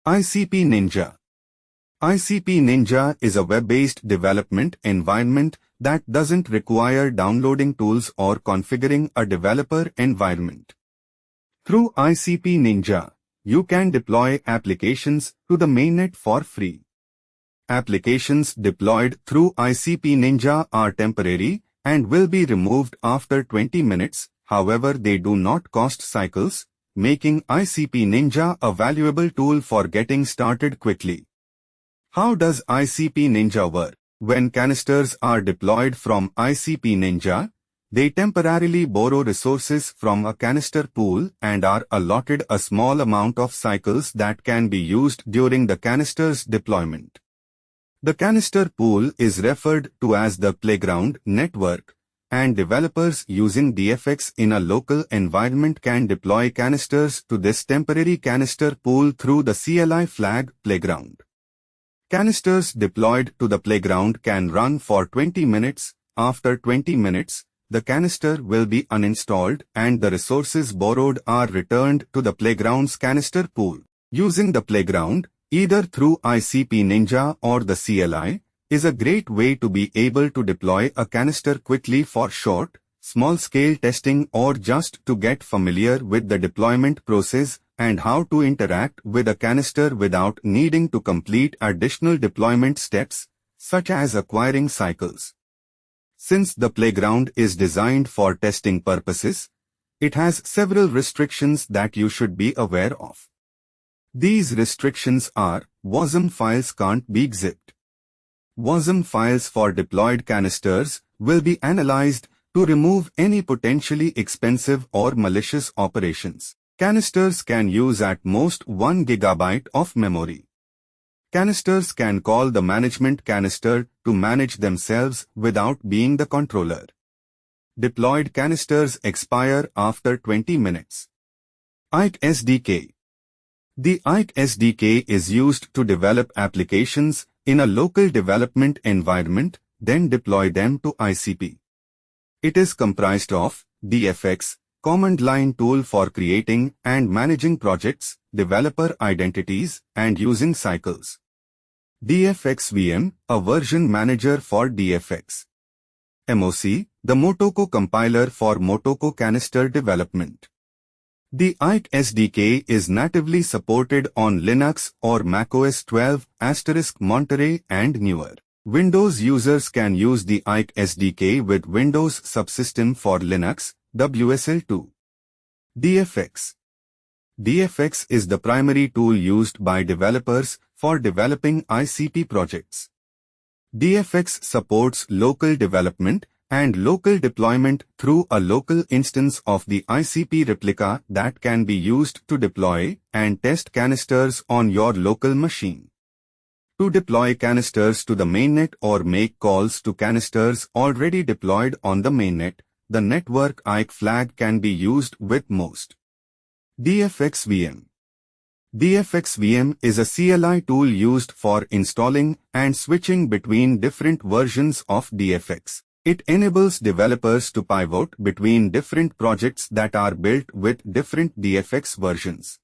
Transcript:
ICP Ninja. ICP Ninja is a web-based development environment that doesn't require downloading tools or configuring a developer environment. Through ICP Ninja, you can deploy applications to the mainnet for free. Applications deployed through ICP Ninja are temporary and will be removed after 20 minutes, however they do not cost cycles, making ICP Ninja a valuable tool for getting started quickly. How does ICP Ninja work? When canisters are deployed from ICP Ninja, they temporarily borrow resources from a canister pool and are allotted a small amount of cycles that can be used during the canister's deployment. The canister pool is referred to as the playground network, and developers using DFX in a local environment can deploy canisters to this temporary canister pool through the CLI flag playground. Canisters deployed to the playground can run for 20 minutes. After 20 minutes, the canister will be uninstalled and the resources borrowed are returned to the playground's canister pool. Using the playground, either through ICP Ninja or the CLI, is a great way to be able to deploy a canister quickly for short, small-scale testing or just to get familiar with the deployment process and how to interact with a canister without needing to complete additional deployment steps, such as acquiring cycles. Since the playground is designed for testing purposes, it has several restrictions that you should be aware of. These restrictions are: WASM files can't be zipped. WASM files for deployed canisters will be analyzed to remove any potentially expensive or malicious operations. Canisters can use at most 1 GB of memory. Canisters can call the management canister to manage themselves without being the controller. Deployed canisters expire after 20 minutes. ICE SDK. The ICE SDK is used to develop applications in a local development environment, then deploy them to ICP. It is comprised of DFX, command line tool for creating and managing projects, developer identities, and using cycles. DFX VM, a version manager for DFX. MOC, the Motoko compiler for Motoko canister development. The ICE SDK is natively supported on Linux or macOS 12, Monterey and newer. Windows users can use the ICE SDK with Windows Subsystem for Linux, WSL2. DFX. DFX is the primary tool used by developers for developing ICP projects. DFX supports local development and local deployment through a local instance of the ICP replica that can be used to deploy and test canisters on your local machine. To deploy canisters to the mainnet or make calls to canisters already deployed on the mainnet, the network ICE flag can be used with most. DFX VM. DFX VM is a CLI tool used for installing and switching between different versions of DFX. It enables developers to pivot between different projects that are built with different DFX versions.